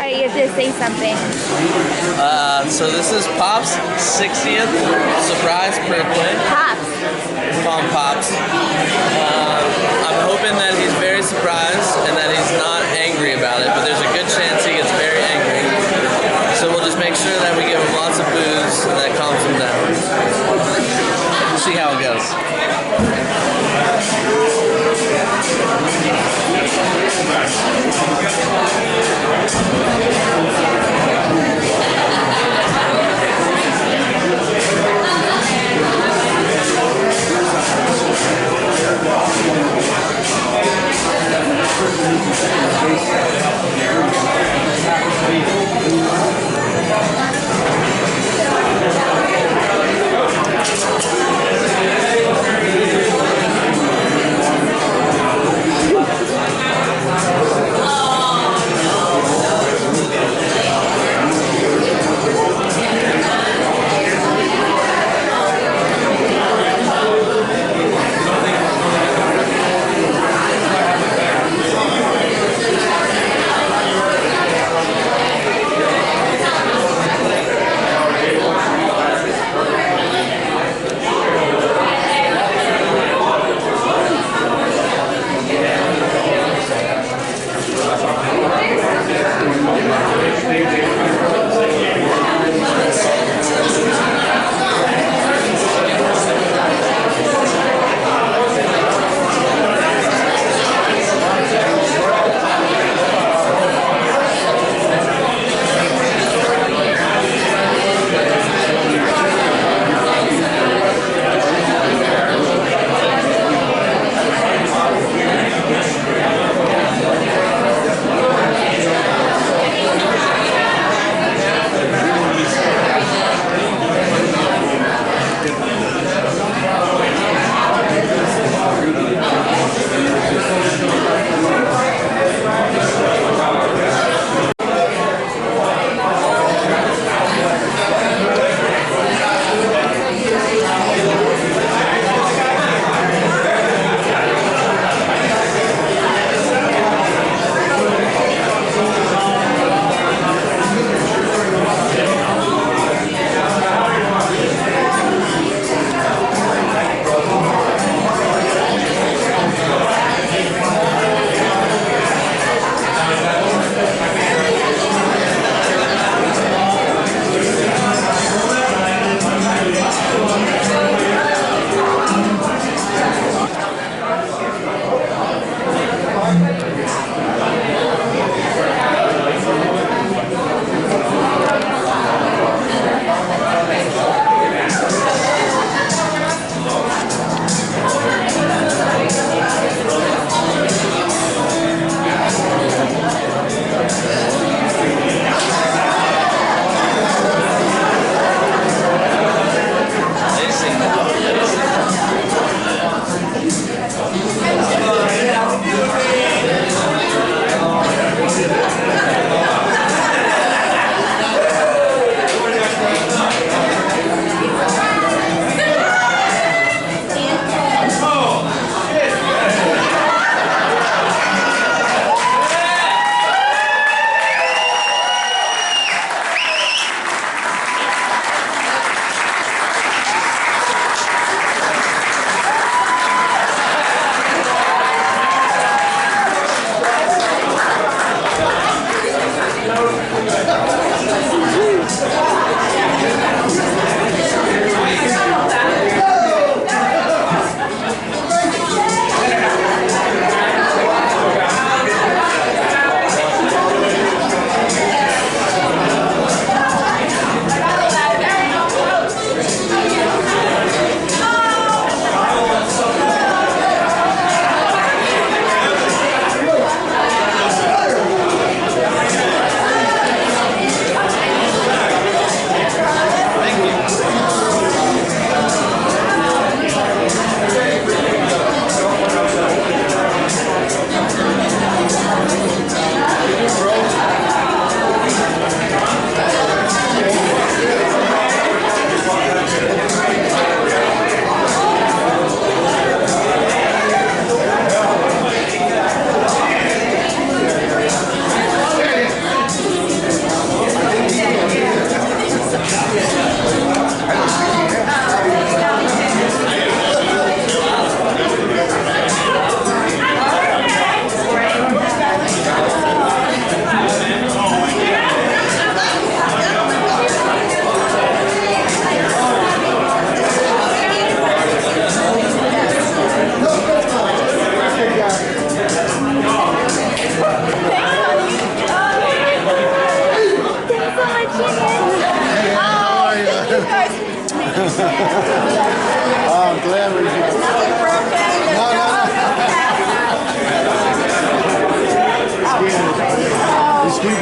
right, you have to say something. So this is Pop's 60th surprise birthday. Pops. Call him Pops. I'm hoping that he's very surprised and that he's not angry about it, but there's a good chance he gets very angry. So we'll just make sure that we give him lots of booze and that calms him down. We'll see how it goes.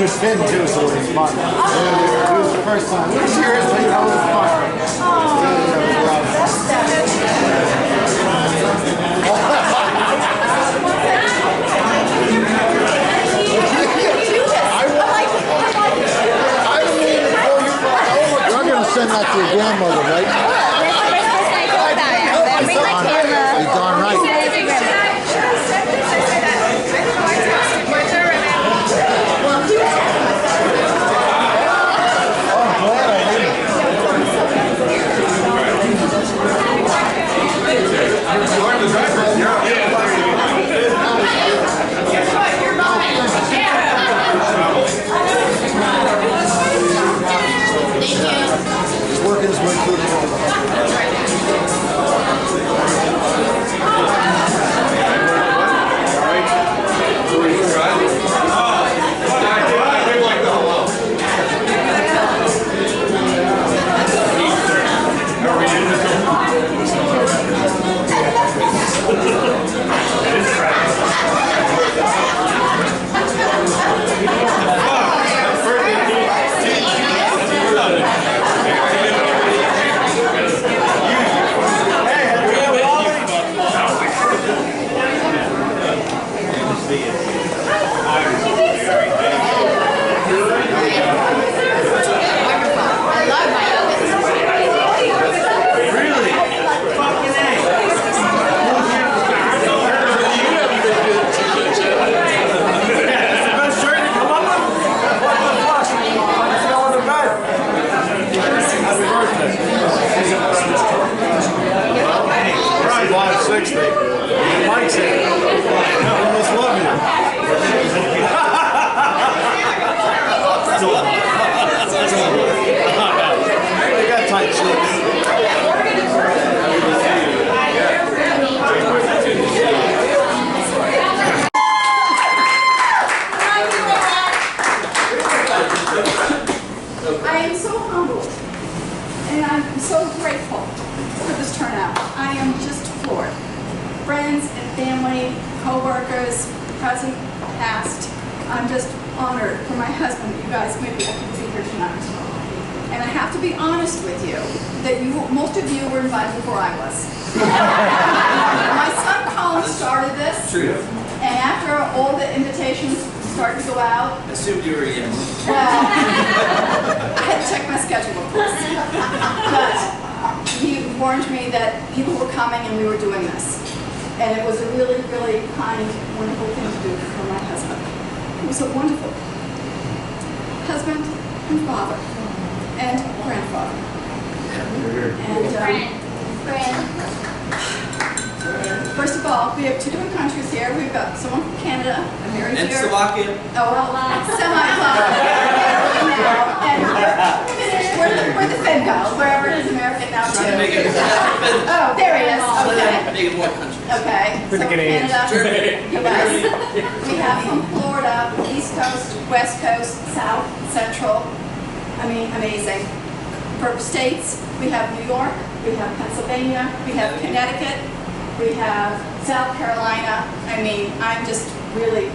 was Finn too, so it was fun. It was the first time. Seriously, that was fun. You're gonna send that to your grandmother, right? You're darn right. He's working his way through the I am so humbled and I'm so grateful for this turnout. I am just floored. Friends and family, co-workers, present, past, I'm just honored for my husband that you guys may be able to be here tonight. And I have to be honest with you that most of you were invited before I was. My son Colin started this. True. And after all the invitations started to go out, I assumed you were a yes. well, I had to check my schedule, of course. But he warned me that people were coming and we were doing this. And it was a really, really kind, wonderful thing to do for my husband. He was a wonderful husband and father and grandfather. And first of all, we have two different countries here. We've got someone from Canada, a married And here. Slovakia. Oh, well, and we're the Finn girls, wherever it is American now too. Trying to make it Oh, there he is, okay. make it more countries. Okay, so Canada, US. We have from Florida, East Coast, West Coast, South, Central. I mean, amazing. For states, we have New York, we have Pennsylvania, we have Connecticut, we have South Carolina. I mean, I'm just really,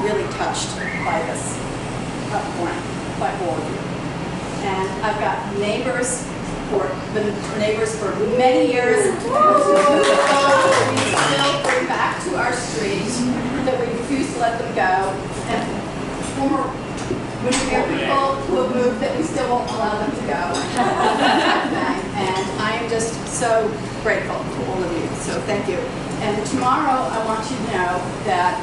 really touched by this point, by all of you. And I've got neighbors been neighbors for many years. We still bring back to our street that we refuse to let them go. And former Windermere people who have moved that we still won't allow them to go. And I am just so grateful to all of you. So thank you. And tomorrow I want you to know that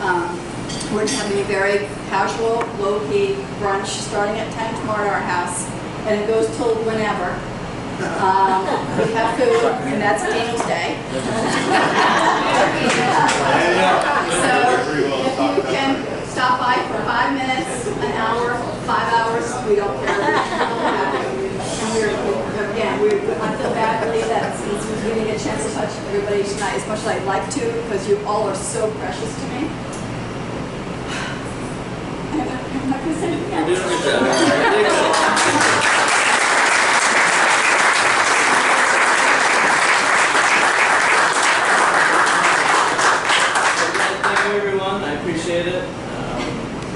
we're having a very casual, low-key brunch starting at 10 tomorrow at our house. And it goes till whenever. We have food, and that's Daniel's Day. So if you can stop by for 5 minutes, an hour, 5 hours, we don't care. And I feel badly that since we're getting a chance to touch everybody tonight as much as I'd like to, because you all are so precious to me. And I'm not going to say anything else. You're doing a good job. Everyone, I appreciate it.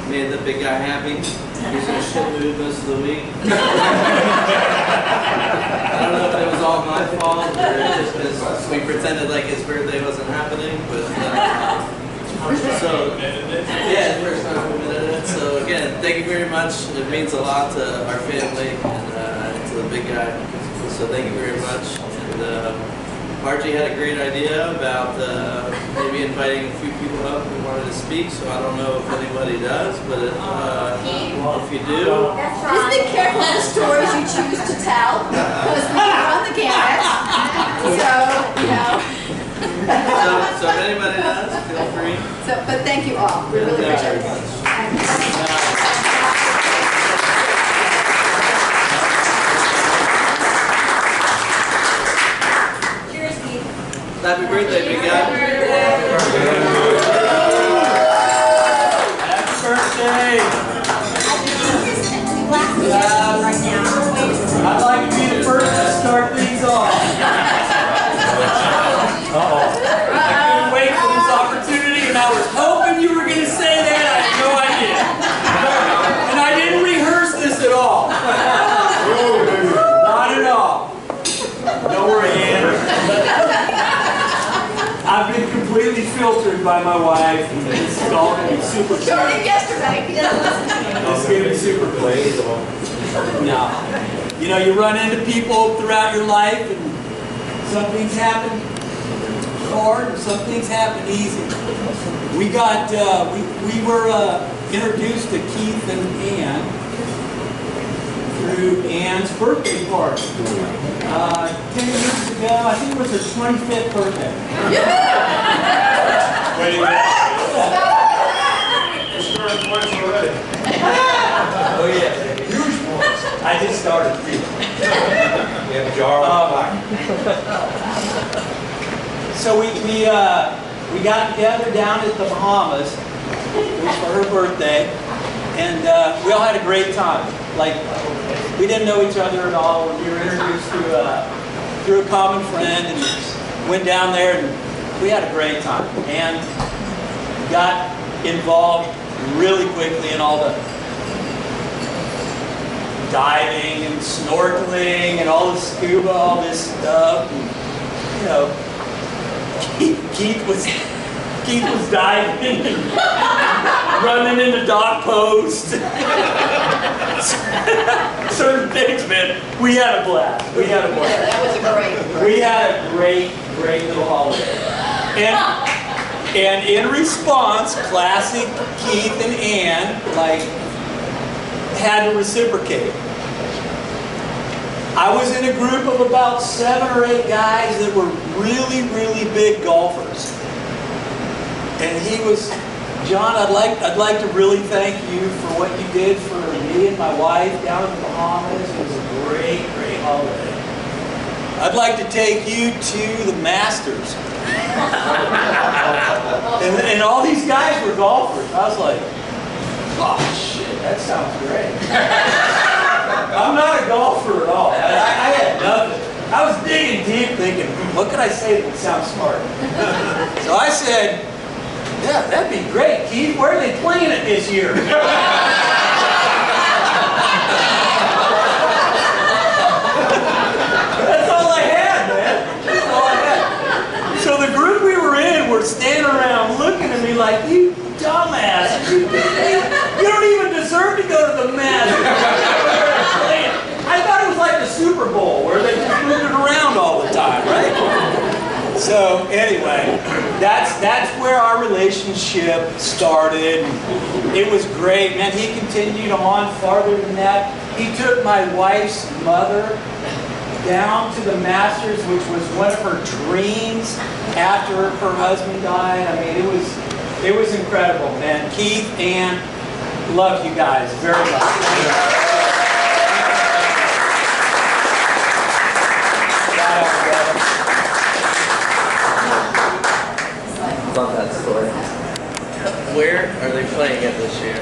made the big guy happy. He was in a shit mood most of the week. I don't know if it was all my fault or just because we pretended like his birthday wasn't happening, but so yeah, first time we admitted it. So again, thank you very much. It means a lot to our family and to the big guy. So thank you very much. And Archie had a great idea about maybe inviting a few people up who wanted to speak. So I don't know if anybody does, but if you do, Just be careful of the stories you choose to tell, because we run the gamut. So, you know. so if anybody does, feel free. So, but thank you all. We really appreciate it. Happy birthday, big guy. Happy birthday! I'd like to be the first to start things off. Uh-oh. I couldn't wait for this opportunity, and I was hoping you were going to say that. I had no idea. And I didn't rehearse this at all. Not at all. Don't worry, Ann. I've been completely filtered by my wife, and this is all going to be super Starting yesterday. It's going to be super cool. No. You know, you run into people throughout your life, and some things happen hard, and some things happen easy. We got, we were introduced to Keith and Ann through Ann's birthday party. 10 years ago, I think it was her 25th birthday. Wait a minute. You're starting points already. Oh yeah, huge ones. I just started. We have a jar So we got together down at the Bahamas. It was for her birthday, and we all had a great time. Like, we didn't know each other at all. We were introduced through a common friend, and went down there, and we had a great time. And got involved really quickly in all the diving and snorkeling and all the scuba, all this stuff. And, you know, Keith was diving and running into dock posts. Certain things, man. We had a blast. We had a blast. That was a great. We had a great little holiday. And in response, classic Keith and Ann, like, had to reciprocate. I was in a group of about 7 or 8 guys that were really big golfers. And he was, John, I'd like to really thank you for what you did for me and my wife down in the Bahamas. It was a great holiday. I'd like to take you to the Masters. and all these guys were golfers. I was like, oh shit, that sounds great. I'm not a golfer at all. I had nothing. I was digging deep thinking, what could I say that would sound smart? So I said, yeah, that'd be great, Keith. Where are they playing it this year? That's all I had, man. That's all I had. So the group we were in were standing around looking at me like, you dumbass. You don't even deserve to go to the Masters. I thought it was like the Super Bowl where they just moved it around all the time, right? So anyway, that's where our relationship started. It was great, man. He continued on farther than that. He took my wife's mother down to the Masters, which was one of her dreams after her husband died. I mean, it was incredible, man. Keith, Ann, love you guys very much. Love that story. Where are they playing it this year?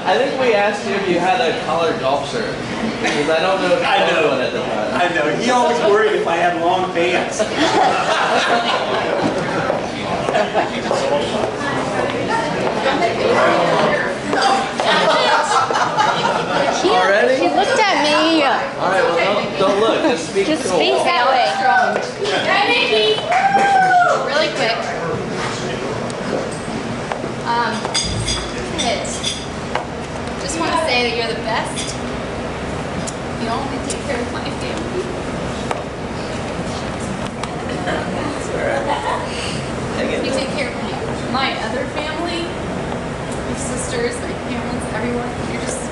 I think we asked you if you had a collared golf shirt. Because I don't know if you had one at the time. I know. He always worried if I had long pants. Don't make Just face that way. Really quick. Kids, just want to say that you're the best. You only take care of my family. You take care of my other family, my sisters, my parents, everyone. You're just the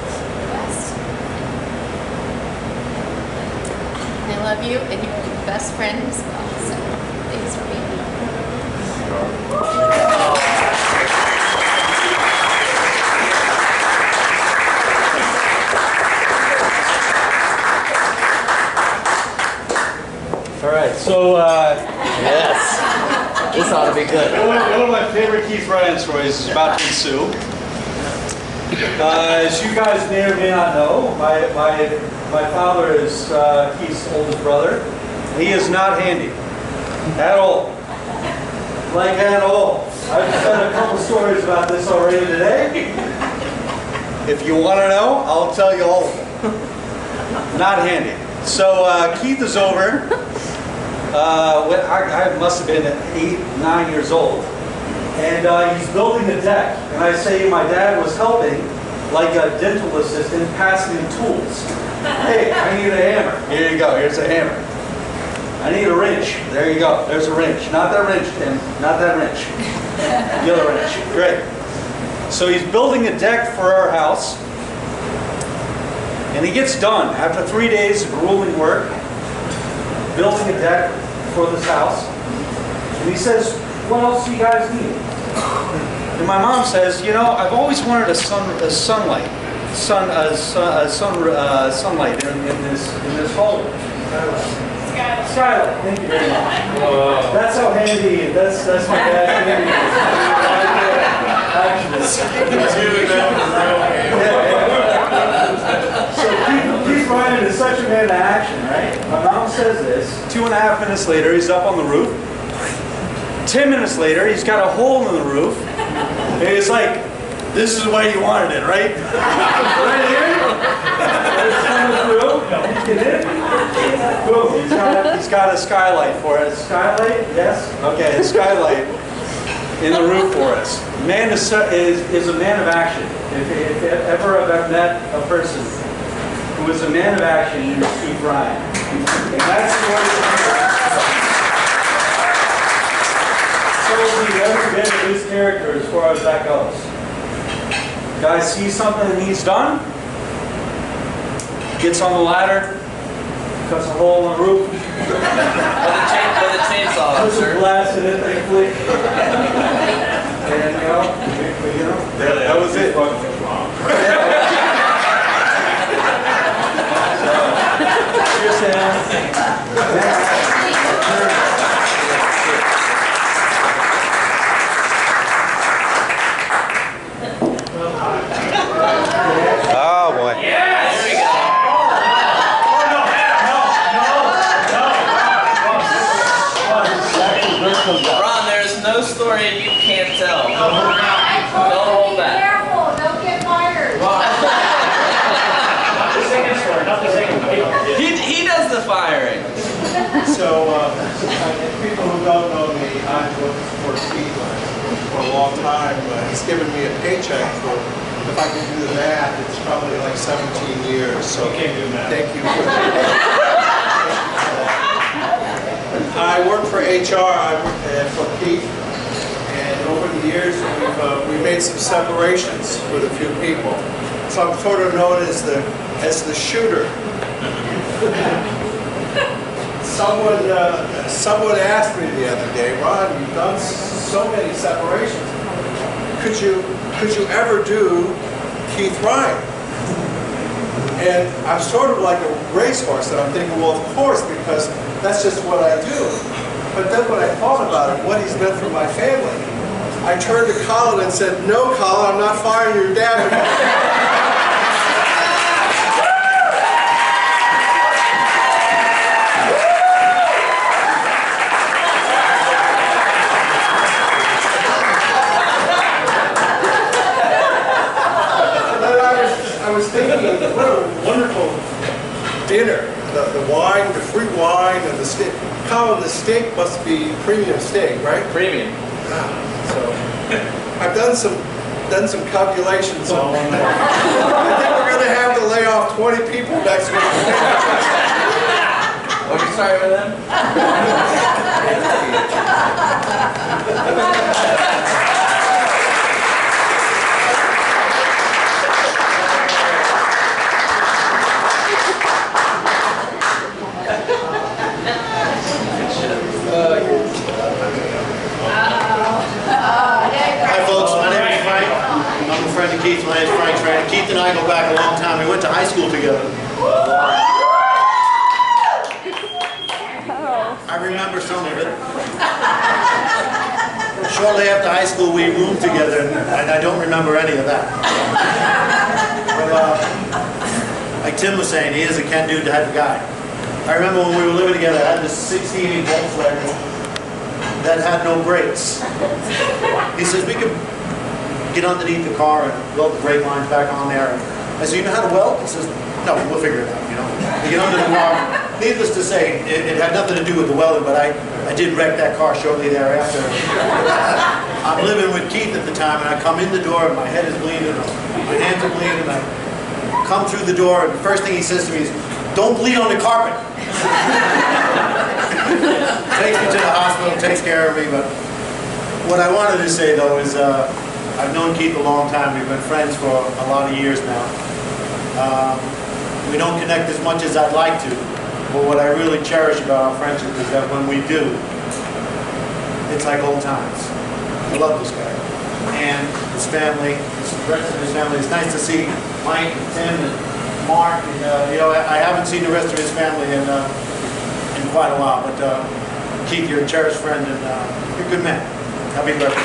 best. And I love you, and you're the best friend as well. So thanks for being here. All right, so Yes. This ought to be good. one of my favorite Keith Ryan stories is about to ensue. As you guys may or may not know, my father is Keith's oldest brother. He is not handy at all. Like at all. I've said a couple stories about this already today. If you want to know, I'll tell you all of them. Not handy. So Keith is over. I must have been 8, 9 years old. And he's building a deck. And I say my dad was helping, like a dental assistant, passing him tools. Hey, I need a hammer. Here you go. Here's a hammer. I need a wrench. There you go. There's a wrench. Not that wrench, Tim. Not that wrench. The other wrench. Great. So he's building a deck for our house. And he gets done after 3 days of grueling work, building a deck for this house. And he says, what else do you guys need? And my mom says, you know, I've always wanted sunlight in this hole. Skylight. Thank you very much. That's how handy. That's my dad's handy. So Keith Ryan is such a man of action, right? My mom says this. 2.5 minutes later, he's up on the roof. 10 minutes later, he's got a hole in the roof. And he's like, this is the way you wanted it, right? Right here? It's coming through. Get in. Boom. He's got a skylight for us. Skylight? Yes? Okay, a skylight in the roof for us. Man is a man of action. If ever I've met a person who is a man of action, it's Keith Ryan. And that's the way so the other bit of his character as far as that goes. Guy sees something that needs done, gets on the ladder, cuts a hole in the roof, With a chainsaw, puts a sir. blast in it, thankfully. And that was it. Cheers, Sam. Oh boy. Ron, there is no story you can't tell. Don't hold back. Careful, don't get fired. He does the firing. So, people who don't know me, I've worked for Keith for a long time. He's given me a paycheck for, if I can do the math, it's probably like 17 years. So thank you for that. I work for HR, I work for Keith, and over the years we made some separations with a few people. So I'm sort of known as the shooter. Someone asked me the other day, Ron, you've done so many separations. Could you ever do Keith Ryan? And I'm sort of like a racehorse, and I'm thinking, well, of course, because that's just what I do. But then when I thought about it, what he's meant for my family, I turned to Colin and said, no, Colin, I'm not firing your dad. I was thinking, what a wonderful dinner. The wine, the free wine. Colin, the steak must be premium steak, right? Premium. So I've done some calculations on that. I think we're going to have to lay off 20 people next week. What are you sorry with them? Hi folks, my name is Frank. I'm a friend of Keith. My name is Frank Tran. Keith and I go back a long time. We went to high school together. I remember some of it. Shortly after high school, we moved together, and I don't remember any of that. But like Tim was saying, he is a can-do type of guy. I remember when we were living together, I had this 68 Volkswagen that had no brakes. He says, we could get underneath the car and weld the brake lines back on there. I said, you know how to weld? He says, no, we'll figure it out, you know. We get under the car. Needless to say, it had nothing to do with the welding, but I did wreck that car shortly thereafter. I'm living with Keith at the time, and I come in the door, and my head is bleeding, my hands are bleeding, and I come through the door, and the first thing he says to me is, don't bleed on the carpet. Takes me to the hospital, takes care of me, but what I wanted to say though is I've known Keith a long time. We've been friends for a lot of years now. We don't connect as much as I'd like to, but what I really cherish about our friendship is that when we do, it's like old times. I love this guy. And his family, the rest of his family. It's nice to see Mike and Tim and Mark. And, you know, I haven't seen the rest of his family in quite a while, but Keith, you're a cherished friend, and you're a good man. Happy birthday.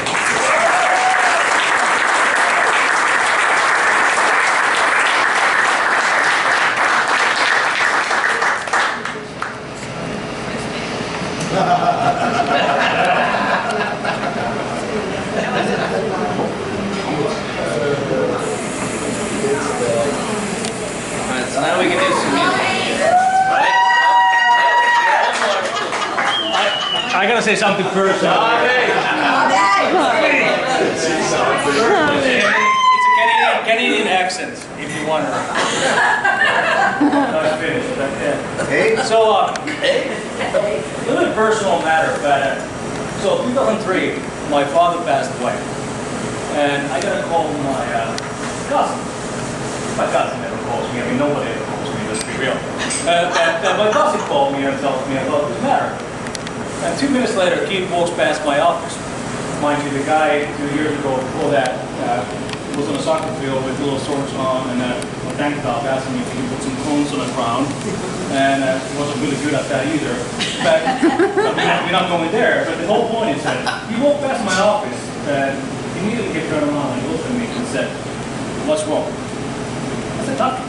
Alright, so now we can do some music. Right? I gotta say something personal. It's a Canadian accent, if you want to. Not finished, but yeah. Hey. So, a little bit personal matter, but so 2003, my father passed away, and I got a call from my cousin. My cousin never calls me. I mean, nobody ever calls me. Let's be real. My cousin called me and told me about this matter. And 2 minutes later, Keith walks past my office. Mind you, the guy 2 years ago, before that, was on a soccer field with little shorts on and a tank top, asking me if he could put some cones on the ground. And he wasn't really good at that either. But we're not going there. But the whole point is that he walked past my office and immediately he turned around and looked at me and said, "What's wrong?" I said, "Nothing."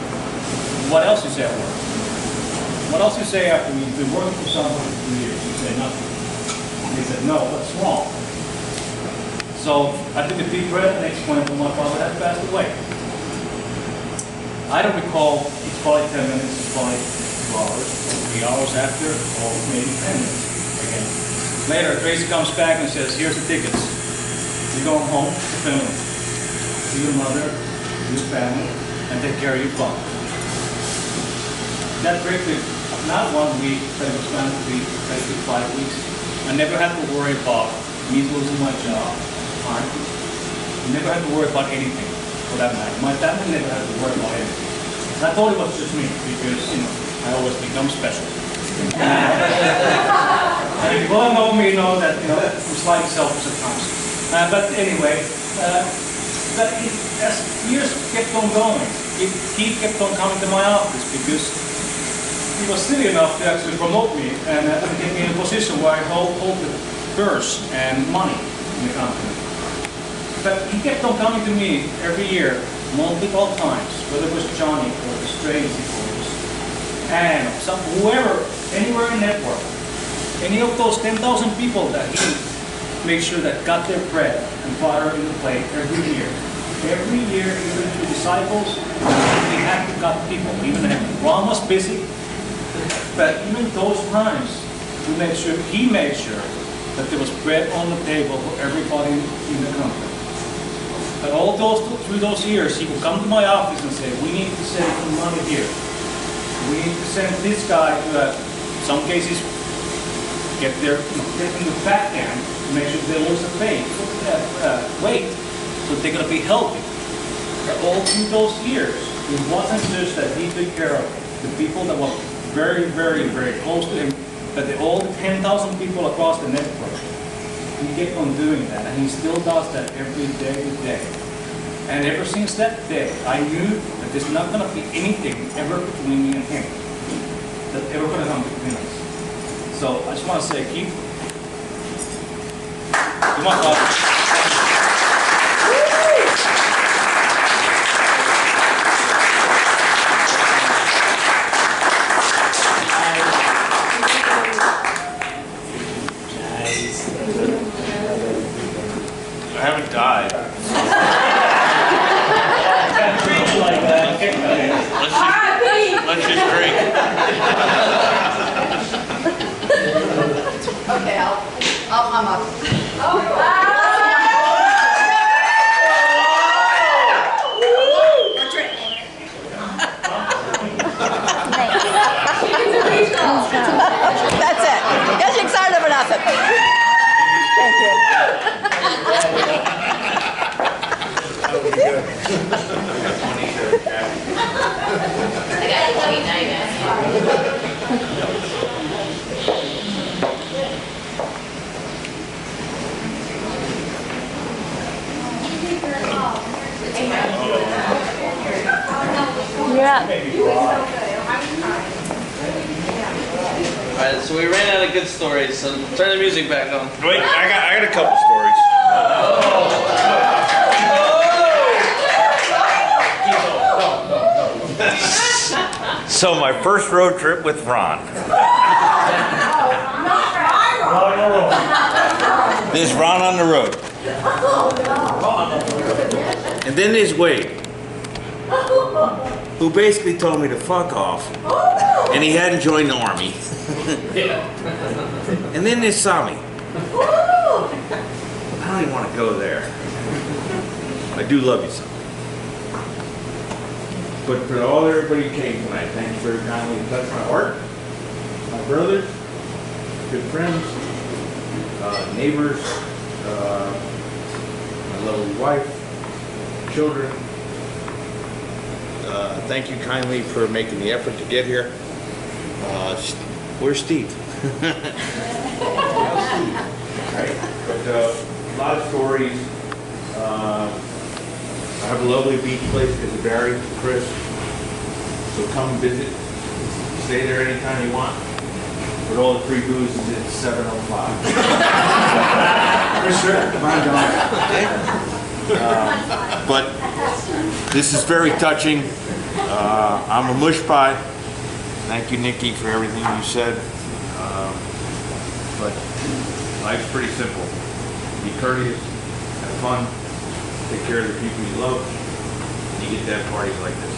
"What else you say at work?" "What else you say after you've been working for someone for 2 years?" You say nothing. And he said, "No, what's wrong?" So I took a deep breath and explained that my father had passed away. I don't recall, it's probably 10 minutes, it's probably 2 hours, 3 hours after, or maybe 10 minutes again. Later, Tracy comes back and says, "Here's the tickets. You're going home to Finland, to your mother, to your family, and take care of your father." That trip took not 1 week, but it was planned to be 5 weeks. I never had to worry about me losing my job. I never had to worry about anything, for that matter. My family never had to worry about anything. I thought it was just me, because, you know, I always become special. And if you all know me, you know that, you know, I'm slightly selfish at times. But anyway, as years kept on going, he kept on coming to my office, because he was silly enough to actually promote me and get me in a position where I hold the purse and money in the company. But he kept on coming to me every year, multiple times, whether it was Johnny or it was Tracy or it was Anne, whoever, anywhere in network, any of those 10,000 people that he made sure that got their bread and butter in the plate every year. Every year, even to disciples, he had to cut people. Even Ron was busy, but even those times, we made sure, he made sure that there was bread on the table for everybody in the company. But all through those years, he would come to my office and say, we need to send some money here. We need to send this guy to, some cases, get them the fat down to make sure they lose the weight, so they're going to be healthy. But all through those years, it wasn't just that he took care of the people that were very, very, very close to him, but all the 10,000 people across the network. He kept on doing that, and he still does that every day. And ever since that day, I knew that there's not going to be anything ever between me and him that's ever going to come between us. So I just want to say, keep. Come on, Bob. I haven't died. Like that. Let's just drink. Okay, I'm up. That's it. Get you excited for nothing. Thank you. I got to tell you now, you guys. You're up. Alright, so we ran out of good stories, so turn the music back on. Wait, I got a couple stories. So my first road trip with Ron. There's Ron on the road. And then there's Wade, who basically told me to fuck off. And he hadn't joined the army. And then there's Sami. I don't even want to go there. I do love you, Sami. But for all everybody who came tonight, thank you very kindly. It touched my heart. My brothers, good friends, neighbors, my lovely wife, children. Thank you kindly for making the effort to get here. Where's Steve? Right. But a lot of stories. I have a lovely beach place in Barry, Chris. So come visit. Stay there anytime you want. But all the free booze is at 7:05. For sure. Come on, John. But this is very touching. I'm a mush pie. Thank you, Nikki, for everything you said. But life's pretty simple. Be courteous, have fun, take care of the people you love, and you get to have parties like this.